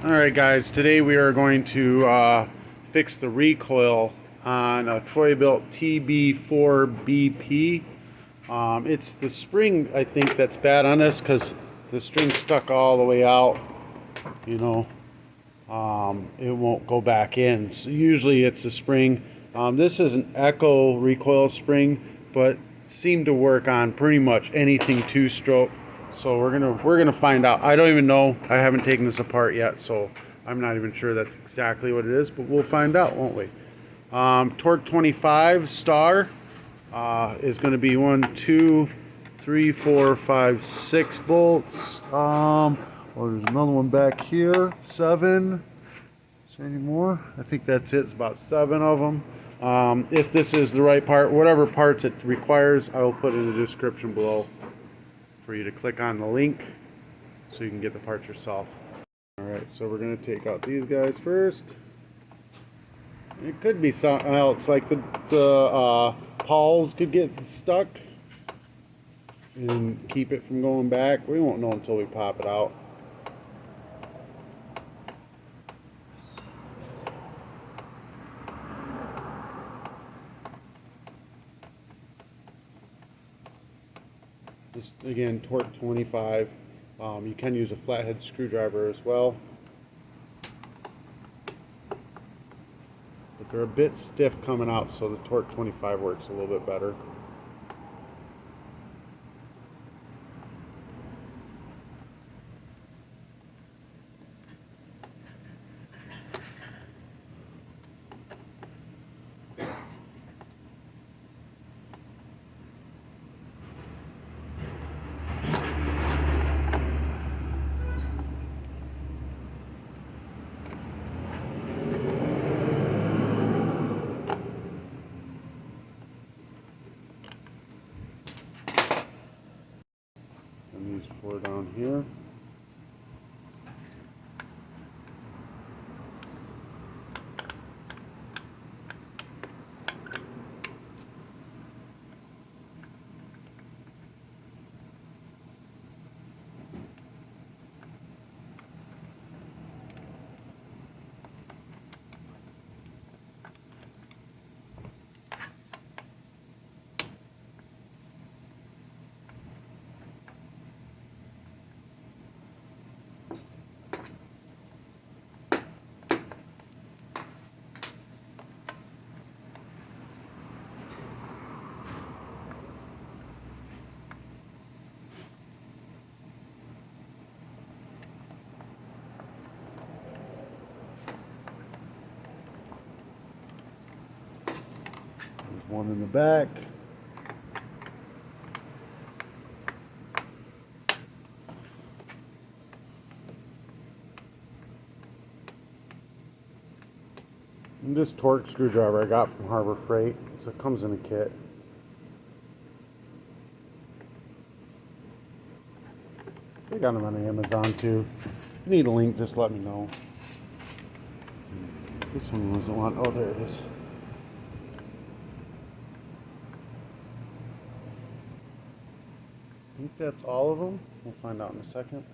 Alright guys, today we are going to fix the recoil on a troy-bilt tb4bp. It's the spring, I think, that's bad on this because the string's stuck all the way out. You know, it won't go back in. So usually it's the spring. This is an Echo recoil spring, but seemed to work on pretty much anything two-stroke. So we're gonna find out. I don't even know. I haven't taken this apart yet, so I'm not even sure that's exactly what it is. But we'll find out, won't we? Torque 25 star is going to be 1, 2, 3, 4, 5, 6 bolts. Oh, there's another one back here. 7. Is there any more? I think that's it. It's about 7 of them. If this is the right part, whatever parts it requires, I will put in the description below for you to click on the link so you can get the parts yourself. Alright, so we're going to take out these guys first. It could be something else, like the pawls could get stuck and keep it from going back. We won't know until we pop it out. Just again, torque 25. You can use a flathead screwdriver as well, but they're a bit stiff coming out, so the torque 25 works a little bit better. And these 4 down here. There's one in the back. And this torque screwdriver I got from Harbor Freight, so it comes in a kit. They got them on Amazon too. If you need a link, just let me know. This one wasn't one. Oh, there it is. I think that's all of them. We'll find out in a second.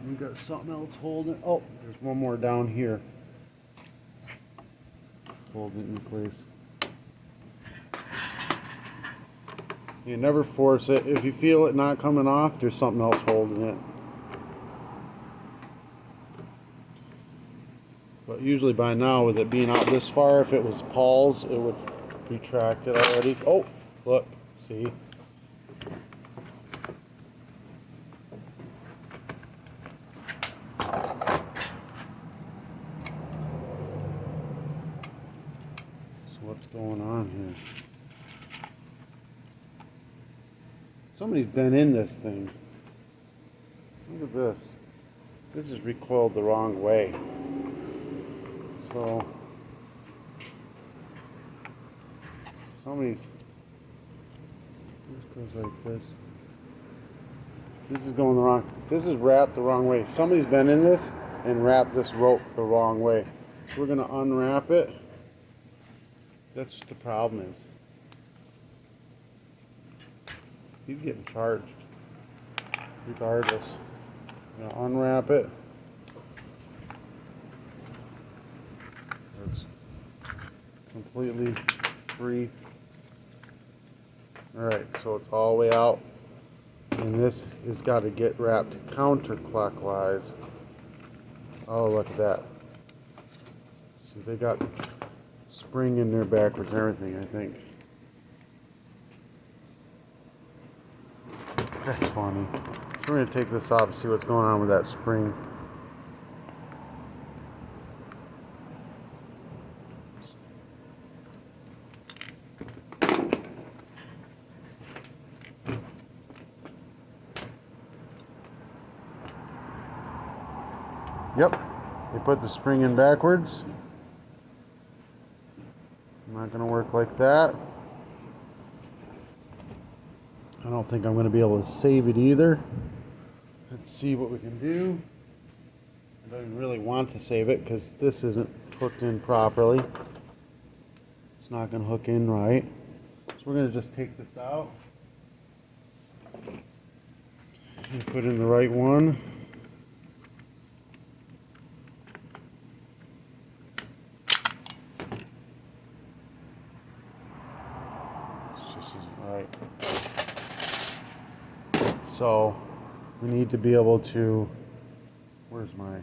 We got something else holding. Oh, there's one more down here. Hold it in place. You never force it. If you feel it not coming off, there's something else holding it. But usually by now, with it being out this far, if it was pawls, it would retract it already. Oh, look, see? So what's going on here? Somebody's been in this thing. Look at this. This is recoiled the wrong way. So somebody's, this goes like this. This is going the wrong, this is wrapped the wrong way. Somebody's been in this and wrapped this rope the wrong way. So we're gonna unwrap it. That's what the problem is. he's getting charged regardless. I'm gonna unwrap it. It's completely free. Alright, so it's all the way out. And this has got to get wrapped counterclockwise. Oh, look at that. See, they got spring in there backwards and everything, I think. That's funny. So we're going to take this off and see what's going on with that spring. Yep, they put the spring in backwards. Not going to work like that. I don't think I'm going to be able to save it either. Let's see what we can do. I don't even really want to save it because this isn't hooked in properly. It's not going to hook in right. So we're going to just take this out and put in the right one. Right. So we need to be able to, where's my,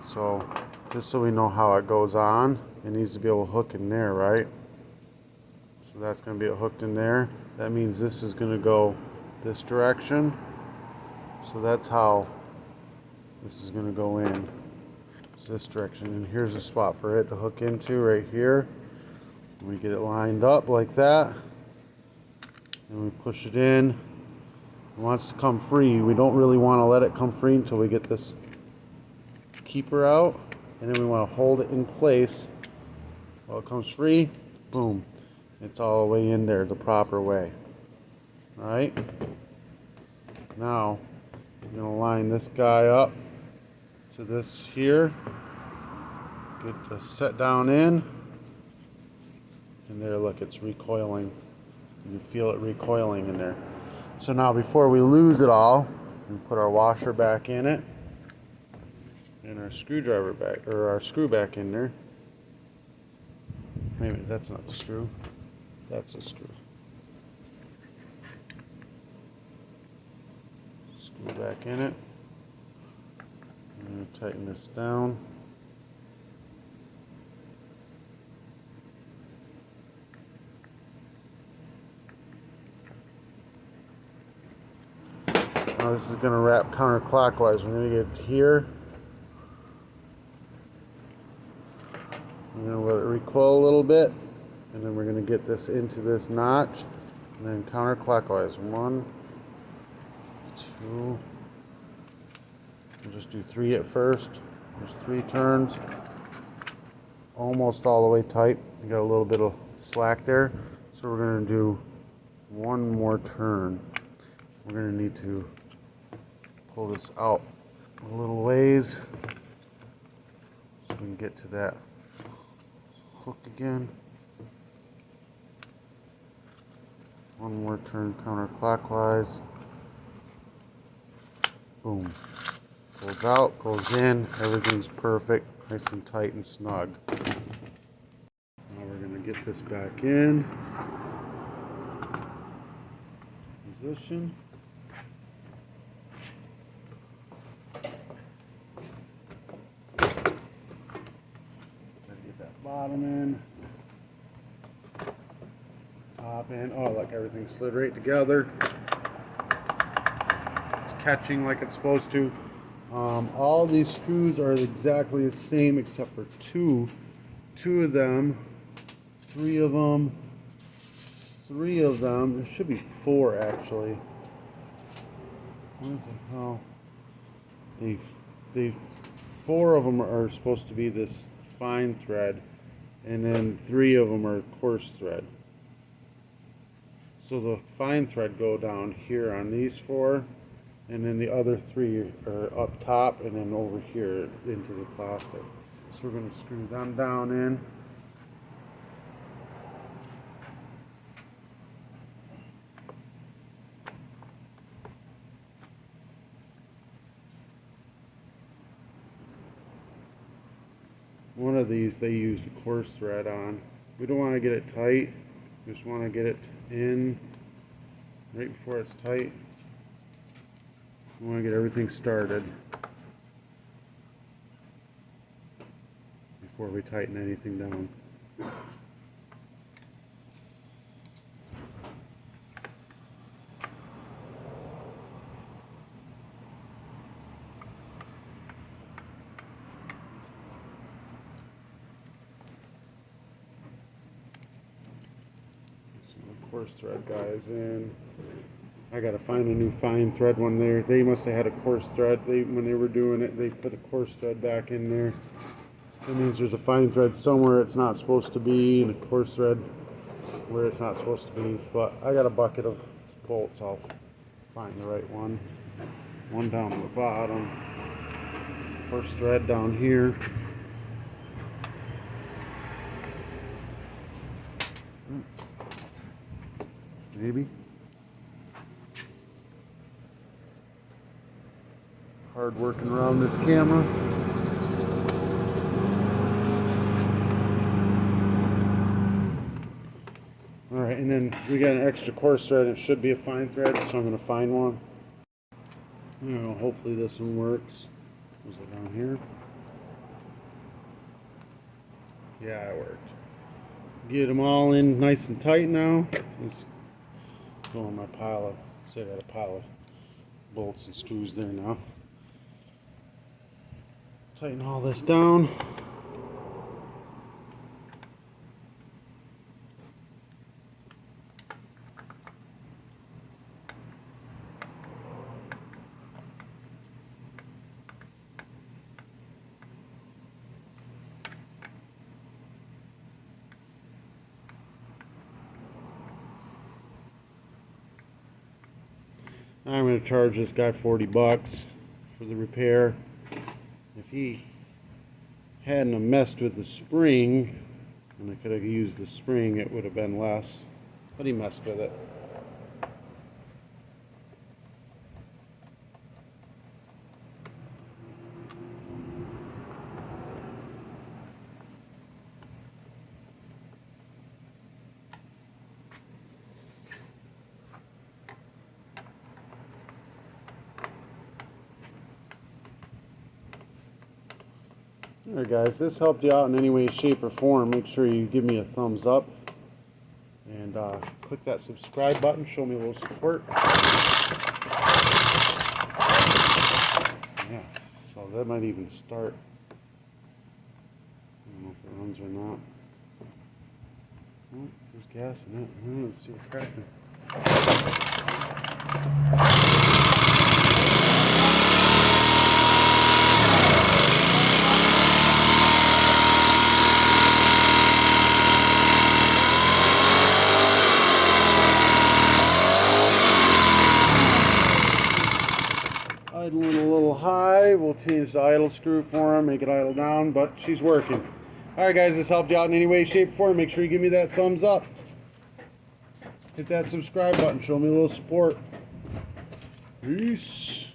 so just so we know how it goes on, it needs to be able to hook in there, right? So that's going to be hooked in there. That means this is going to go this direction. So that's how this is going to go in. It's this direction. And here's a spot for it to hook into right here. We get it lined up like that, and we push it in. It wants to come free. We don't really want to let it come free until we get this keeper out, and then we want to hold it in place while it comes free. Boom, it's all the way in there the proper way. All right, now I'm going to line this guy up to this here. Get the set down in. And there, look, it's recoiling. You feel it recoiling in there. So now before we lose it all, we put our washer back in it. And our screwdriver back, or our screw back in there. Maybe that's not the screw. That's the screw. Screw back in it. I'm going to tighten this down. Now this is going to wrap counterclockwise. We're going to get here. We're going to let it recoil a little bit, and then we're going to get this into this notch, and then counterclockwise. 1, 2. We'll just do 3 at first. There's 3 turns. Almost all the way tight. You got a little bit of slack there, so we're going to do 1 more turn. We're going to need to pull this out a little ways so we can get to that hook again. 1 more turn counterclockwise. Boom. Pulls out, goes in, everything's perfect, nice and tight and snug. Now we're going to get this back in position. Bottom in, top in. Oh, look, everything slid right together. It's catching like it's supposed to. All these screws are exactly the same except for two of them, three of them. There should be 4 actually. What the hell? 4 of them are supposed to be this fine thread, and then 3 of them are coarse thread. So the fine thread go down here on these 4, and then the other 3 are up top and then over here into the plastic. So we're going to screw them down in. one of these they used a coarse thread on. We don't want to get it tight. We just want to get it in right before it's tight. We want to get everything started before we tighten anything down. Coarse thread guys in. I gotta find a new fine thread one there. They must have had a coarse thread. When they were doing it, they put a coarse thread back in there. That means there's a fine thread somewhere it's not supposed to be, and a coarse thread where it's not supposed to be. But I got a bucket of bolts. I'll find the right one. One down at the bottom. Coarse thread down here. Maybe. Hard working around this camera. Alright, and then we got an extra coarse thread. It should be a fine thread, so I'm going to find one. Hopefully this one works. Was it down here? Yeah, it worked. Get them all in nice and tight now. Let's go in my pile of, say I got a pile of bolts and screws there now. Tighten all this down. I'm going to charge this guy $40 for the repair. If he hadn't have messed with the spring, and I could have used the spring, it would have been less. But he messed with it. Alright guys, this helped you out in any way, shape, or form. Make sure you give me a thumbs up. And click that subscribe button. Show me a little support. Yeah, so that might even start. I don't know if it runs or not. Oh, there's gas in it. Let's see what's cracking. Idling a little high. We'll change the idle screw for him, make it idle down, but she's working. Alright guys, this helped you out in any way, shape, or form. Make sure you give me that thumbs up. Hit that subscribe button, show me a little support. Peace.